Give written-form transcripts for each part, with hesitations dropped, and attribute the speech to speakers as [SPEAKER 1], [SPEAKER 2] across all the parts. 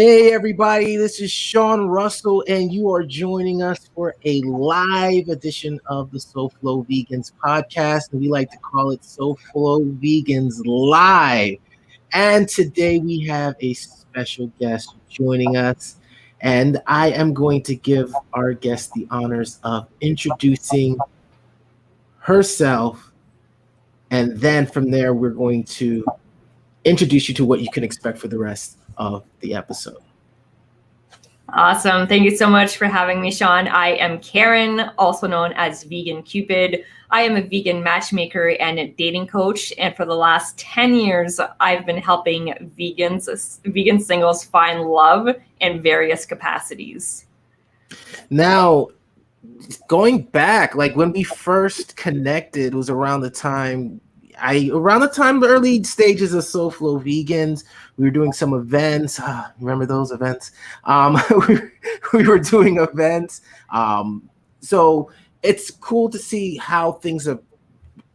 [SPEAKER 1] Hey everybody, this is Sean Russell, and you are joining us for a live edition of the SoFlo Vegans podcast, and we like to call it SoFlo Vegans Live. And today we have a special guest joining us, and I am going to give our guest the honors of introducing herself, and then from there we're going to introduce you to what you can expect for the rest of the episode.
[SPEAKER 2] Awesome. Thank you so much for having me, Sean. I am Karen, also known as Vegan Cupid. I am a vegan matchmaker and a dating coach. And for the last 10 years, I've been helping vegan singles find love in various capacities.
[SPEAKER 1] Now, going back, like when we first connected was around the early stages of SoFlo Vegans. We were doing some events. Remember those events? We were doing events. So it's cool to see how things have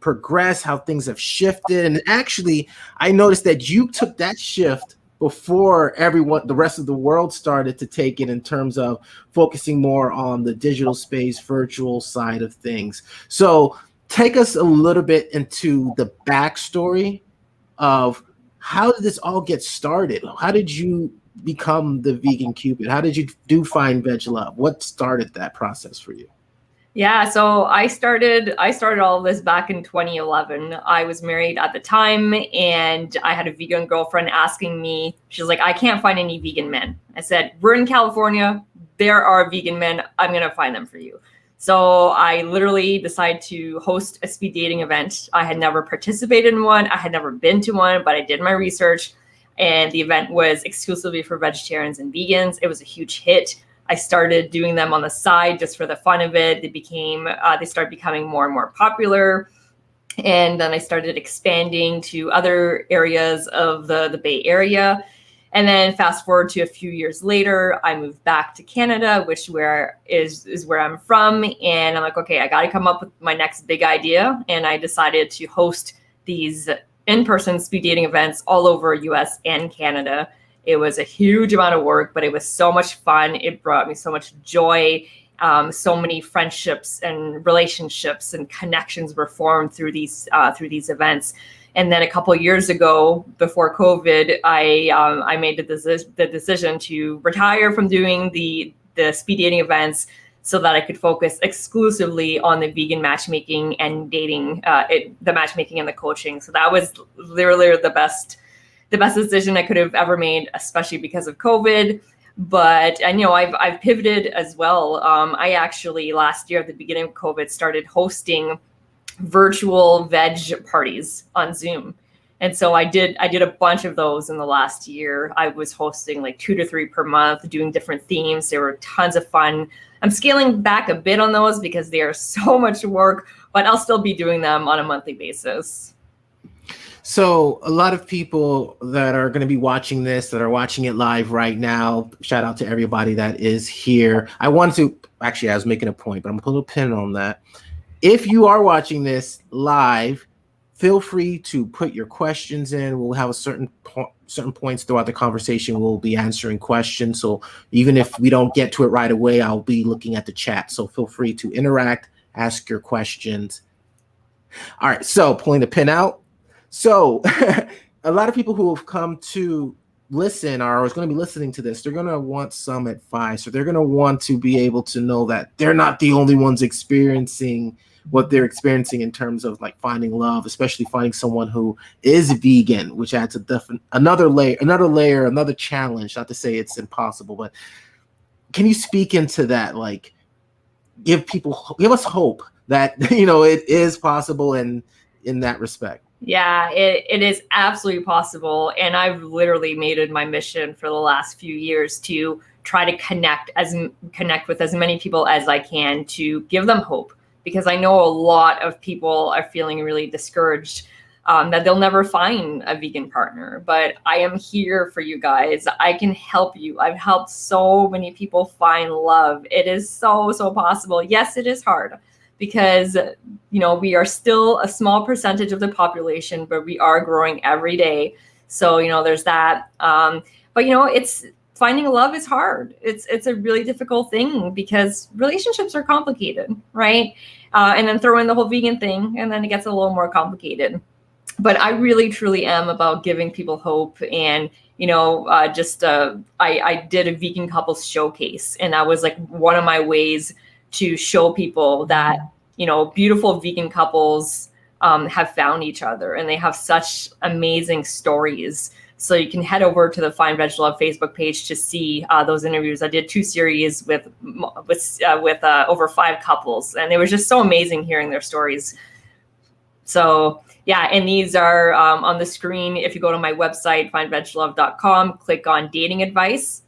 [SPEAKER 1] progressed, how things have shifted. And actually, I noticed that you took that shift before the rest of the world started to take it in terms of focusing more on the digital space, virtual side of things. So take us a little bit into the backstory of how did this all get started? How did you become the Vegan Cupid? How did you find veg love? What started that process for you?
[SPEAKER 2] Yeah, so I started all of this back in 2011. I was married at the time, and I had a vegan girlfriend asking me, she's like, I can't find any vegan men. I said, we're in California. There are vegan men. I'm going to find them for you. So I literally decided to host a speed dating event. I had never participated in one. I had never been to one, but I did my research, and the event was exclusively for vegetarians and vegans. It was a huge hit. I started doing them on the side just for the fun of it. They started becoming more and more popular. And then I started expanding to other areas of the Bay Area. And then fast forward to a few years later, I moved back to Canada, which is where I'm from. And I'm like, okay, I got to come up with my next big idea. And I decided to host these in-person speed dating events all over US and Canada. It was a huge amount of work, but it was so much fun. It brought me so much joy. So many friendships and relationships and connections were formed through these events. And then a couple of years ago, before COVID, I made the decision to retire from doing the speed dating events so that I could focus exclusively on the vegan matchmaking and dating, the matchmaking and the coaching. So that was literally the best decision I could have ever made, especially because of COVID. But I've pivoted as well. I actually last year at the beginning of COVID started hosting virtual veg parties on Zoom. And so I did a bunch of those in the last year. I was hosting like 2 to 3 per month, doing different themes. They were tons of fun. I'm scaling back a bit on those because they are so much work, but I'll still be doing them on a monthly basis.
[SPEAKER 1] So a lot of people that are going to be watching this, that are watching it live right now, shout out to everybody that is here. I was making a point, but I'm going to put a little pin on that. If you are watching this live, feel free to put your questions in. We'll have a certain points throughout the conversation. We'll be answering questions. So even if we don't get to it right away, I'll be looking at the chat. So feel free to interact, ask your questions. All right, so pulling the pin out. So a lot of people who have come to listen or is going to be listening to this, they're going to want some advice, or they're going to want to be able to know that they're not the only ones experiencing what they're experiencing in terms of like finding love, especially finding someone who is vegan, which adds another layer, another challenge. Not to say it's impossible, but can you speak into that? Like, give us hope that it is possible, and in that respect.
[SPEAKER 2] Yeah, it is absolutely possible. And I've literally made it my mission for the last few years to try to connect with as many people as I can to give them hope, because I know a lot of people are feeling really discouraged that they'll never find a vegan partner. But I am here for you guys. I can help you. I've helped so many people find love. It is so possible. Yes, it is hard, because we are still a small percentage of the population, but we are growing every day. So there's that. But it's finding love is hard. It's a really difficult thing because relationships are complicated, right? And then throw in the whole vegan thing, and then it gets a little more complicated. But I really, truly am about giving people hope. And, I did a vegan couples showcase, and that was like one of my ways to show people that, beautiful vegan couples have found each other, and they have such amazing stories. So you can head over to the Find Veg Love Facebook page to see those interviews. I did 2 series with over 5 couples, and it was just so amazing hearing their stories. So yeah, and these are on the screen. If you go to my website, findveglove.com, click on dating advice,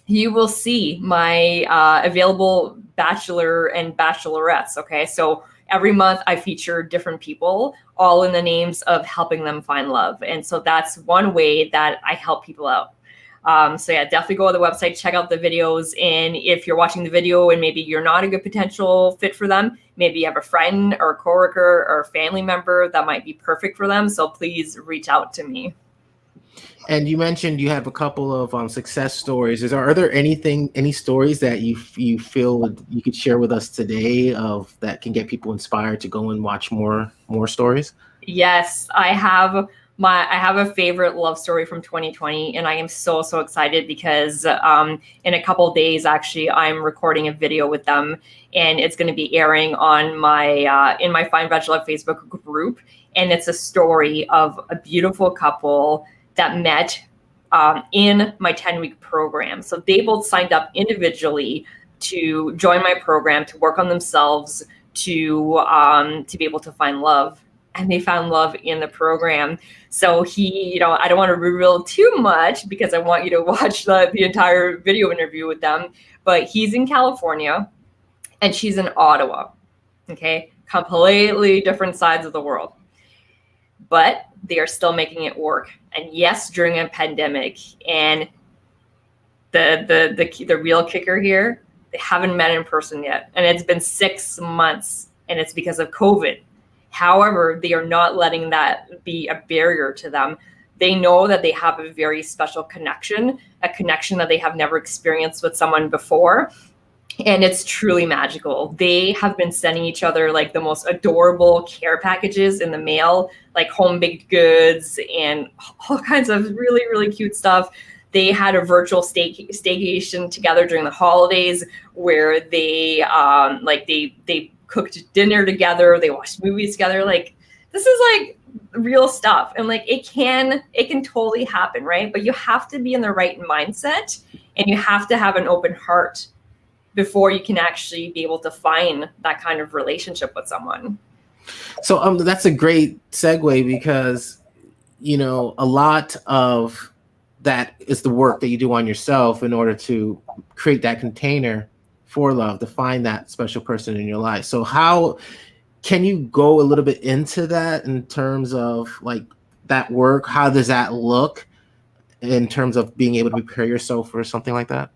[SPEAKER 2] you will see my available bachelor and bachelorettes. Okay, so every month I feature different people, all in the names of helping them find love. And so that's one way that I help people out. So yeah, definitely go to the website, check out the videos. And if you're watching the video and maybe you're not a good potential fit for them, maybe you have a friend or a coworker or a family member that might be perfect for them. So please reach out to me.
[SPEAKER 1] And you mentioned you have a couple of success stories. Are there any stories that you feel you could share with us today of that can get people inspired to go and watch more stories?
[SPEAKER 2] Yes, I have a favorite love story from 2020, and I am so excited because in a couple of days, actually, I'm recording a video with them, and it's going to be airing on my in my Find Veg Love Facebook group. And it's a story of a beautiful couple that met in my 10-week program. So they both signed up individually to join my program, to work on themselves, to be able to find love. And they found love in the program. So he, I don't want to reveal too much because I want you to watch the entire video interview with them. But he's in California and she's in Ottawa. Okay, completely different sides of the world. But they are still making it work. And yes, during a pandemic. And the real kicker here, they haven't met in person yet. And it's been 6 months, and it's because of COVID. However, they are not letting that be a barrier to them. They know that they have a very special connection, a connection that they have never experienced with someone before. And it's truly magical. They have been sending each other like the most adorable care packages in the mail, like home baked goods and all kinds of really, really cute stuff. They had a virtual staycation together during the holidays where they they cooked dinner together. They watched movies together. Like, this is like real stuff. And like, it can totally happen, right? But you have to be in the right mindset, and you have to have an open heart before you can actually be able to find that kind of relationship with someone.
[SPEAKER 1] So that's a great segue because, a lot of that is the work that you do on yourself in order to create that container for love, to find that special person in your life. So how can you go a little bit into that in terms of like that work? How does that look in terms of being able to prepare yourself for something like that?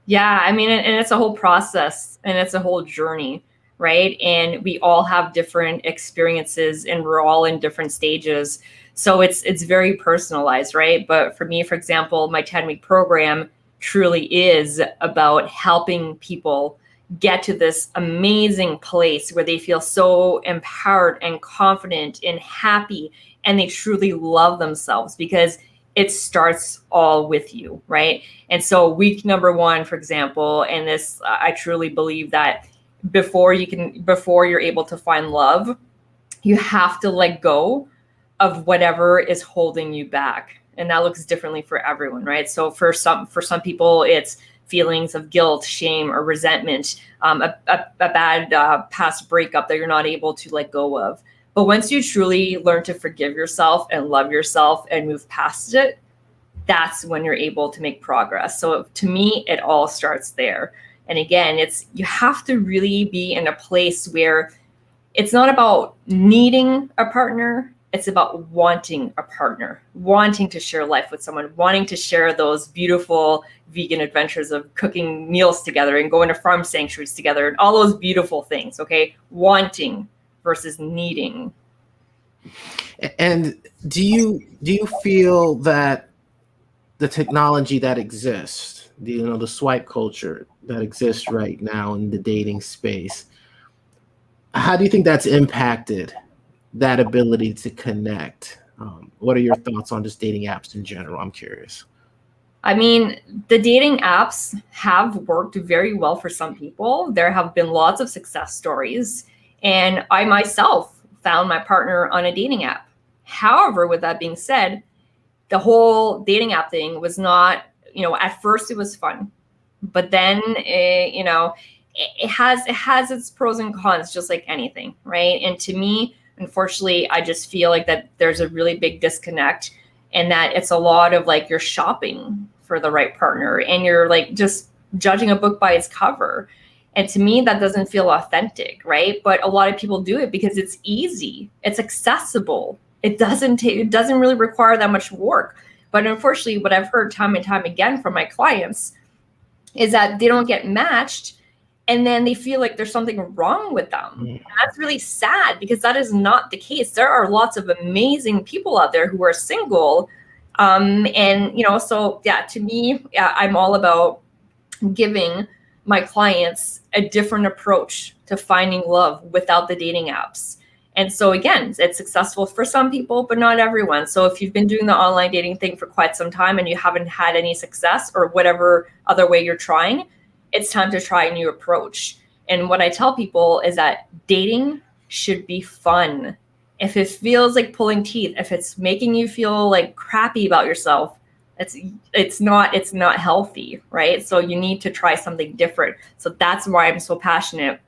[SPEAKER 2] Yeah, I mean, and it's a whole process and it's a whole journey, right? And we all have different experiences and we're all in different stages. So it's very personalized, right? But for me, for example, my 10-week program truly is about helping people get to this amazing place where they feel so empowered and confident and happy, and they truly love themselves, because it starts all with you, right? And so week number 1, for example, and this, I truly believe that before you're able to find love, you have to let go of whatever is holding you back. And that looks differently for everyone, right? So for some people, it's feelings of guilt, shame, or resentment, a bad past breakup that you're not able to let go of. But once you truly learn to forgive yourself and love yourself and move past it, that's when you're able to make progress. So to me, it all starts there. And again, you have to really be in a place where it's not about needing a partner. It's about wanting a partner, wanting to share life with someone, wanting to share those beautiful vegan adventures of cooking meals together and going to farm sanctuaries together and all those beautiful things, okay? Wanting versus needing.
[SPEAKER 1] And do you feel that the technology that exists, the swipe culture that exists right now in the dating space, how do you think that's impacted that ability to connect? What are your thoughts on just dating apps in general? I'm curious.
[SPEAKER 2] I mean, the dating apps have worked very well for some people. There have been lots of success stories, and I myself found my partner on a dating app. However, with that being said, the whole dating app thing was not, at first it was fun, but then it has its pros and cons, just like anything, right? And to me, unfortunately, I just feel like that there's a really big disconnect, and that it's a lot of like you're shopping for the right partner and you're like just judging a book by its cover. And to me, that doesn't feel authentic, right? But a lot of people do it because it's easy, it's accessible. It doesn't really require that much work. But unfortunately, what I've heard time and time again from my clients is that they don't get matched, and then they feel like there's something wrong with them. And that's really sad, because that is not the case. There are lots of amazing people out there who are single. So yeah, to me, yeah, I'm all about giving my clients a different approach to finding love without the dating apps. And so again, it's successful for some people, but not everyone. So if you've been doing the online dating thing for quite some time and you haven't had any success, or whatever other way you're trying, it's time to try a new approach. And what I tell people is that dating should be fun. If it feels like pulling teeth, if it's making you feel like crappy about yourself, it's not healthy, right? So you need to try something different. So that's why I'm so passionate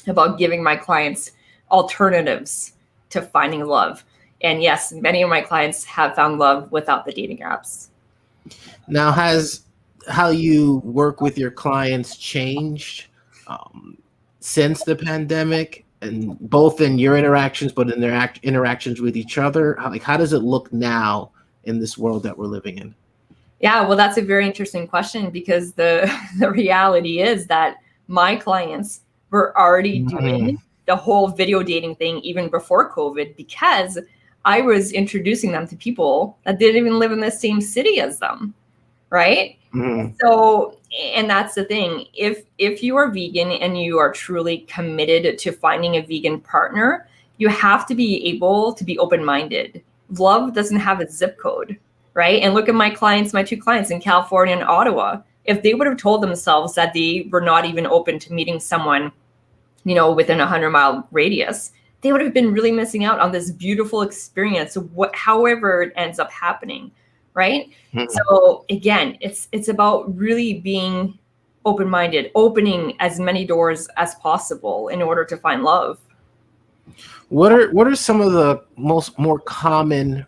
[SPEAKER 2] about giving my clients alternatives to finding love. And yes, many of my clients have found love without the dating apps.
[SPEAKER 1] Now, has how you work with your clients changed since the pandemic, and both in your interactions, but in their interactions with each other? How does it look now in this world that we're living in?
[SPEAKER 2] Yeah, well, that's a very interesting question, because the reality is that my clients were already doing the whole video dating thing even before COVID, because I was introducing them to people that didn't even live in the same city as them, right? So, and that's the thing. If you are vegan and you are truly committed to finding a vegan partner, you have to be able to be open-minded. Love doesn't have a zip code, right? And look at my clients, my two clients in California and Ottawa. If they would have told themselves that they were not even open to meeting someone, within a 100-mile radius, they would have been really missing out on this beautiful experience, however it ends up happening, right? So again, it's about really being open-minded, opening as many doors as possible in order to find love.
[SPEAKER 1] What are some of the more common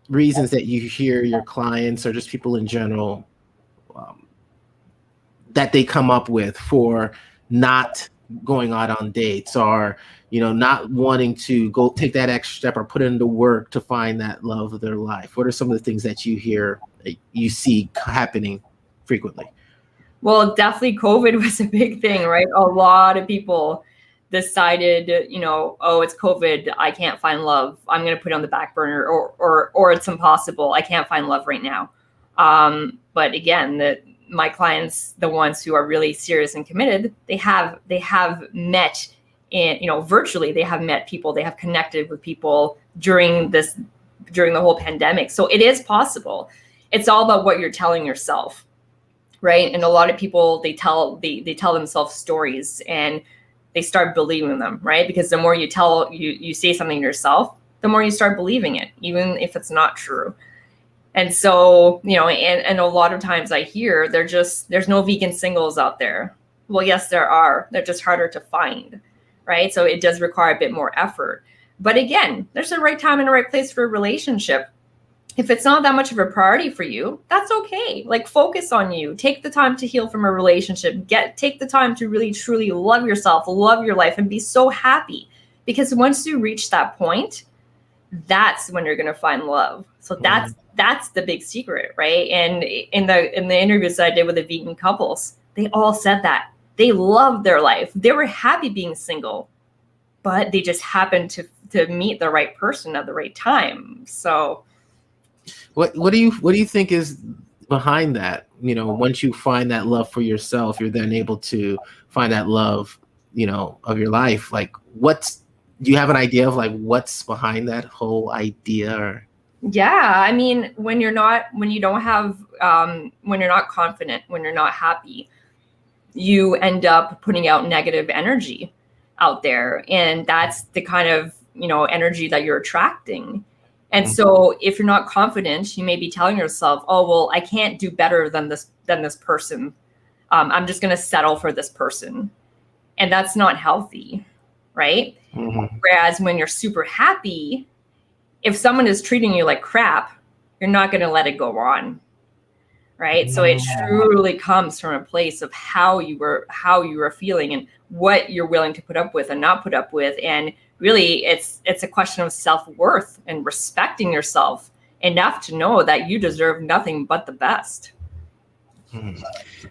[SPEAKER 1] reasons that you hear your clients, or just people in general, that they come up with for not going out on dates, or not wanting to go take that extra step or put in the work to find that love of their life? What are some of the things that you hear, you see happening frequently?
[SPEAKER 2] Well, definitely COVID was a big thing, right? A lot of people decided, oh, it's COVID, I can't find love, I'm going to put it on the back burner, or it's impossible, I can't find love right now. But again, my clients, the ones who are really serious and committed, they have met virtually, they have met people, they have connected with people during the whole pandemic. So it is possible. It's all about what you're telling yourself, right? And a lot of people, they tell themselves stories, and they start believing them, right? Because the more you say something to yourself, the more you start believing it, even if it's not true. And so, and a lot of times I hear there's no vegan singles out there. Well, yes, there are. They're just harder to find, right? So it does require a bit more effort. But again, there's a right time and a right place for a relationship. If it's not that much of a priority for you, that's okay. Like, focus on you. Take the time to heal from a relationship. Take the time to really, truly love yourself, love your life, and be so happy. Because once you reach that point, that's when you're going to find love. So that's the big secret, right? And in the interviews that I did with the vegan couples, they all said that they loved their life. They were happy being single, but they just happened to meet the right person at the right time. So
[SPEAKER 1] What do you think is behind that? Once you find that love for yourself, you're then able to find that love, of your life. Like, do you have an idea of like what's behind that whole idea? Or
[SPEAKER 2] Yeah, I mean, when you don't have, when you're not confident, when you're not happy, you end up putting out negative energy out there. And that's the kind of, energy that you're attracting. And so if you're not confident, you may be telling yourself, oh, well, I can't do better than this person. I'm just going to settle for this person. And that's not healthy, right? Whereas when you're super happy, if someone is treating you like crap, you're not going to let it go on. Right. So it truly comes from a place of how you were feeling and what you're willing to put up with and not put up with. And really, it's a question of self-worth and respecting yourself enough to know that you deserve nothing but the best.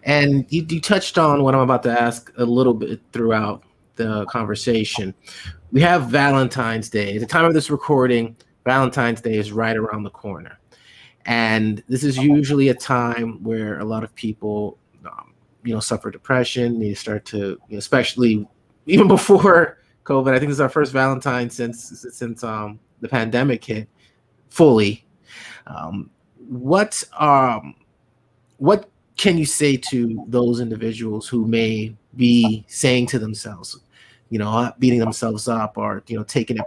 [SPEAKER 1] And you touched on what I'm about to ask a little bit throughout the conversation. We have Valentine's Day. At the time of this recording, Valentine's Day is right around the corner. And this is usually a time where a lot of people, suffer depression. They start to, especially even before COVID. I think this is our first Valentine since the pandemic hit fully. What can you say to those individuals who may be saying to themselves, beating themselves up, or taking it,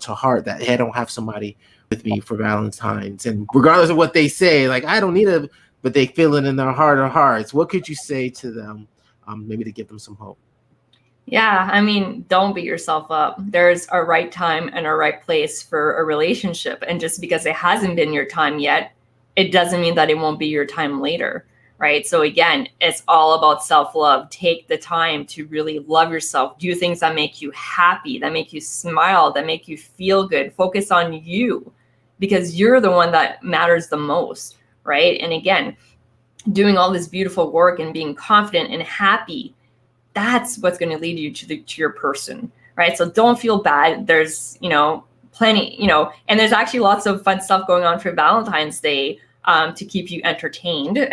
[SPEAKER 1] to heart that, hey, I don't have somebody with me for Valentine's, and regardless of what they say, like, I don't need but they feel it in their heart of hearts. What could you say to them, maybe to give them some hope?
[SPEAKER 2] Yeah, I mean, don't beat yourself up. There's a right time and a right place for a relationship, and just because it hasn't been your time yet, it doesn't mean that it won't be your time later, right? So again, it's all about self-love. Take the time to really love yourself. Do things that make you happy, that make you smile, that make you feel good. Focus on you, because you're the one that matters the most, right? And again, doing all this beautiful work and being confident and happy, that's what's going to lead you to your person, right? So don't feel bad. There's, plenty, and there's actually lots of fun stuff going on for Valentine's Day to keep you entertained.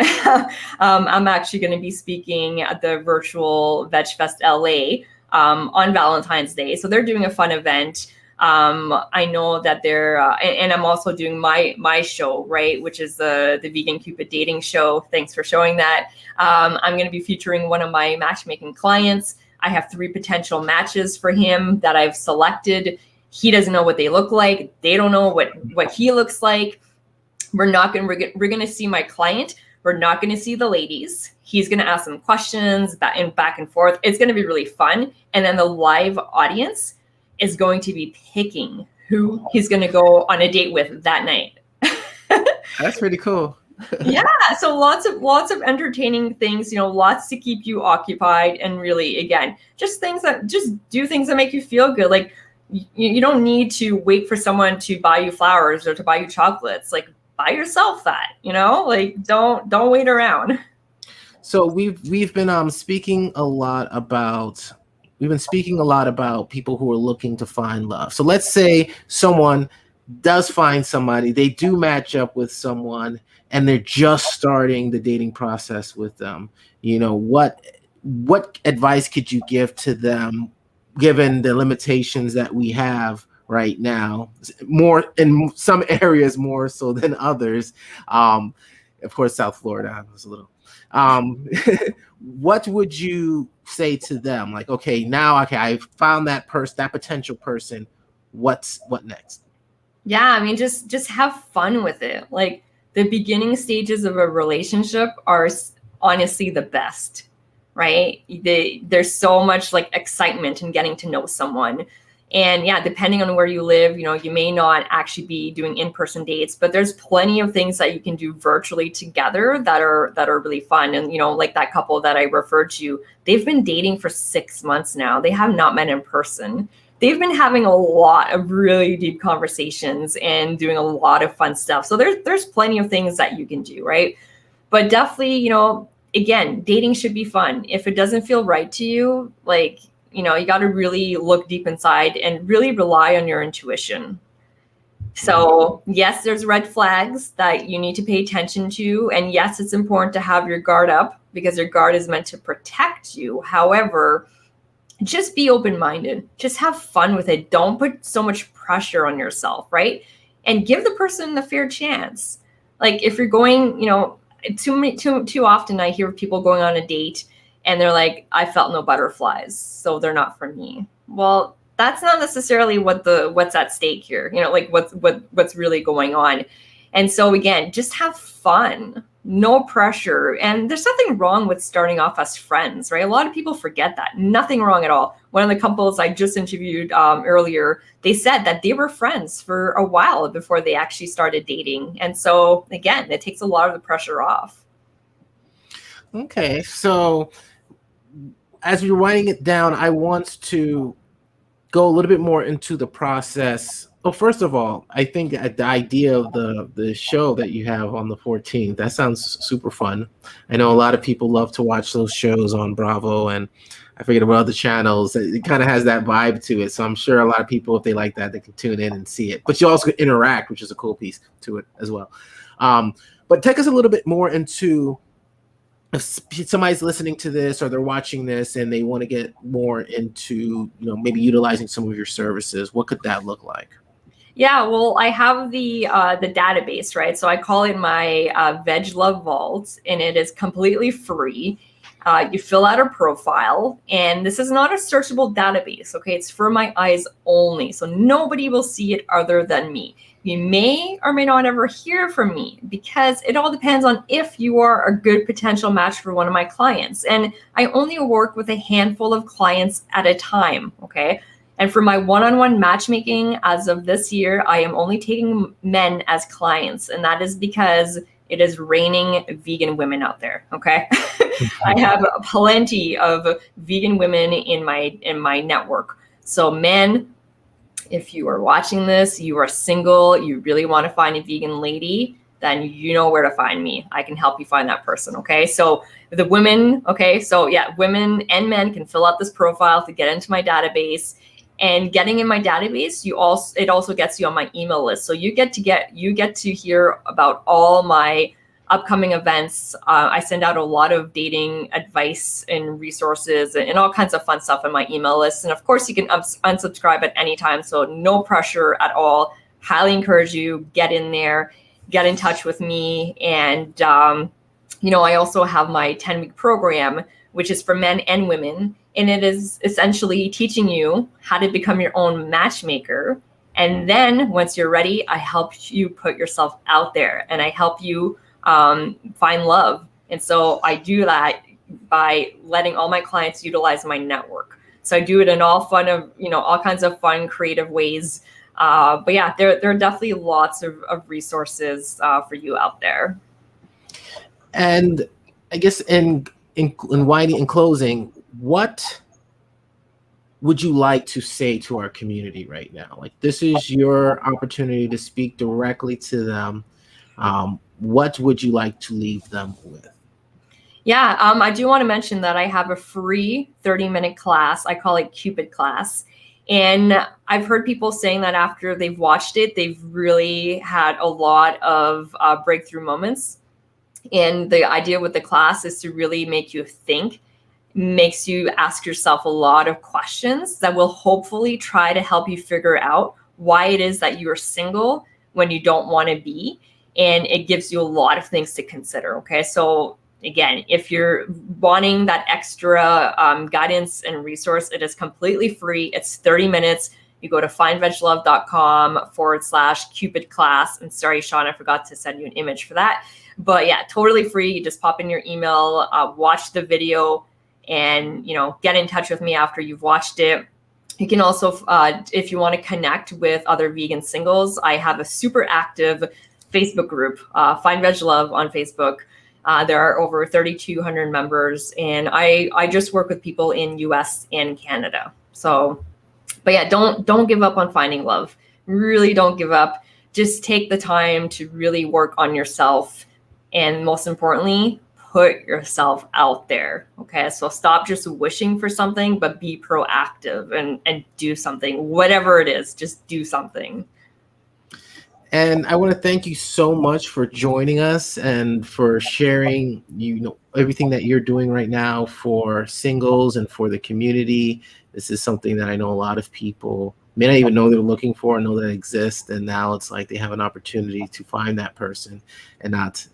[SPEAKER 2] I'm actually going to be speaking at the virtual Veg Fest LA on Valentine's Day. So they're doing a fun event. I know that they're, and I'm also doing my show, right, which is the Vegan Cupid dating show. Thanks for showing that. I'm going to be featuring one of my matchmaking clients. I have 3 potential matches for him that I've selected. He doesn't know what they look like. They don't know what he looks like. We're going to see my client. We're not going to see the ladies. He's going to ask them questions back and forth. It's going to be really fun. And then the live audience is going to be picking who he's going to go on a date with that night.
[SPEAKER 1] That's pretty cool.
[SPEAKER 2] Yeah, so lots of entertaining things, lots to keep you occupied, and really, again, just do things that make you feel good. Like, you don't need to wait for someone to buy you flowers or to buy you chocolates. Like, buy yourself that, like, don't wait around.
[SPEAKER 1] So we've been speaking a lot about people who are looking to find love. So let's say someone does find somebody, they do match up with someone, and they're just starting the dating process with them. What advice could you give to them, given the limitations that we have right now, more in some areas more so than others? Of course, South Florida was a little. What would you say to them? Like, okay, I found that potential person. What next?
[SPEAKER 2] Yeah, I mean, just have fun with it. Like, the beginning stages of a relationship are honestly the best, right? There's so much like excitement in getting to know someone. And yeah, depending on where you live, you may not actually be doing in-person dates, but there's plenty of things that you can do virtually together that are really fun. And, like that couple that I referred to, they've been dating for 6 months now. They have not met in person. They've been having a lot of really deep conversations and doing a lot of fun stuff. So there's plenty of things that you can do, right? But definitely, again, dating should be fun. If it doesn't feel right to you, like, you got to really look deep inside and really rely on your intuition. So yes, there's red flags that you need to pay attention to. And yes, it's important to have your guard up because your guard is meant to protect you. However, just be open-minded. Just have fun with it. Don't put so much pressure on yourself, right? And give the person a fair chance. Like if you're going, too often I hear people going on a date and they're like, I felt no butterflies, so they're not for me. Well, that's not necessarily what's at stake here. Like what's really going on. And so again, just have fun, no pressure. And there's nothing wrong with starting off as friends, right? A lot of people forget that. Nothing wrong at all. One of the couples I just interviewed earlier, they said that they were friends for a while before they actually started dating. And so again, it takes a lot of the pressure off.
[SPEAKER 1] Okay, so as we're writing it down, I want to go a little bit more into the process. Well, first of all, I think the idea of the show that you have on the 14th, that sounds super fun. I know a lot of people love to watch those shows on Bravo, and I forget about other channels. It kind of has that vibe to it. So I'm sure a lot of people, if they like that, they can tune in and see it. But you also interact, which is a cool piece to it as well. But take us a little bit more into, if somebody's listening to this or they're watching this and they want to get more into, maybe utilizing some of your services, what could that look like?
[SPEAKER 2] Yeah, well, I have the database, right? So I call it my Veg Love Vault, and it is completely free. You fill out a profile, and this is not a searchable database, okay? It's for my eyes only, so nobody will see it other than me. You may or may not ever hear from me because it all depends on if you are a good potential match for one of my clients. And I only work with a handful of clients at a time, okay? And for my one-on-one matchmaking, as of this year, I am only taking men as clients. And that is because it is raining vegan women out there, okay? I have plenty of vegan women in my network. So men, if you are watching this, you are single, you really want to find a vegan lady, then you know where to find me. I can help you find that person, okay? So the women, okay? So yeah, women and men can fill out this profile to get into my database. And getting in my database, it also gets you on my email list. So you get to hear about all my upcoming events. I send out a lot of dating advice and resources and all kinds of fun stuff in my email list. And of course, you can unsubscribe at any time. So no pressure at all. Highly encourage you, get in there, get in touch with me. And, I also have my 10-week program, which is for men and women. And it is essentially teaching you how to become your own matchmaker. And then once you're ready, I help you put yourself out there and I help you find love. And so I do that by letting all my clients utilize my network. So I do it in all kinds of fun, creative ways. But yeah, there are definitely lots of resources for you out there.
[SPEAKER 1] And I guess in closing, what would you like to say to our community right now? Like, this is your opportunity to speak directly to them. What would you like to leave them with?
[SPEAKER 2] Yeah, I do want to mention that I have a free 30-minute class. I call it Cupid Class. And I've heard people saying that after they've watched it, they've really had a lot of breakthrough moments. And the idea with the class is to really make you think, makes you ask yourself a lot of questions that will hopefully try to help you figure out why it is that you are single when you don't want to be. And it gives you a lot of things to consider. Okay. So again, if you're wanting that extra guidance and resource, it is completely free. It's 30 minutes. You go to findveglove.com/Cupid Class. And sorry, Sean, I forgot to send you an image for that. But yeah, totally free. You just pop in your email, watch the video, and get in touch with me after you've watched it. You can also, if you want to connect with other vegan singles, I have a super active Facebook group, Find Veg Love on Facebook. There are over 3,200 members, and I just work with people in US and Canada. So, but yeah, don't give up on finding love. Really don't give up. Just take the time to really work on yourself. And most importantly, put yourself out there. Okay. So stop just wishing for something, but be proactive and do something, whatever it is, just do something.
[SPEAKER 1] And I want to thank you so much for joining us and for sharing, everything that you're doing right now for singles and for the community. This is something that I know a lot of people may not even know they're looking for, know that exists, and now it's like they have an opportunity to find that person and not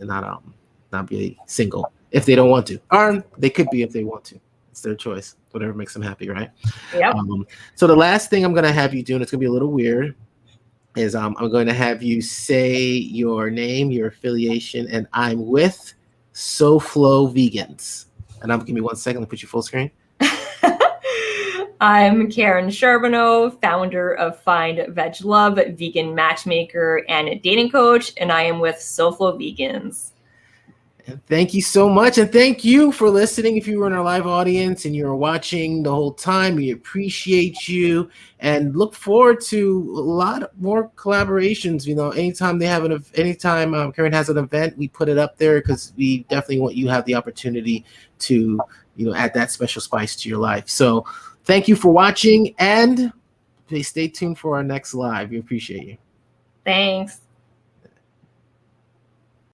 [SPEAKER 1] be single if they don't want to, or they could be if they want to. It's their choice, whatever makes them happy, right?
[SPEAKER 2] Yep.
[SPEAKER 1] So the last thing I'm going to have you do, and it's going to be a little weird, is I'm going to have you say your name, your affiliation, and I'm with SoFlo Vegans. And give me 1 second to put you full screen.
[SPEAKER 2] I'm Karine Charbonneau, founder of Find Veg Love, vegan matchmaker and dating coach, and I am with SoFlo Vegans.
[SPEAKER 1] And thank you so much. And thank you for listening. If you were in our live audience and you're watching the whole time, we appreciate you and look forward to a lot more collaborations. Anytime Karine has an event, we put it up there because we definitely want you to have the opportunity to, add that special spice to your life. So thank you for watching, and please stay tuned for our next live. We appreciate you.
[SPEAKER 2] Thanks.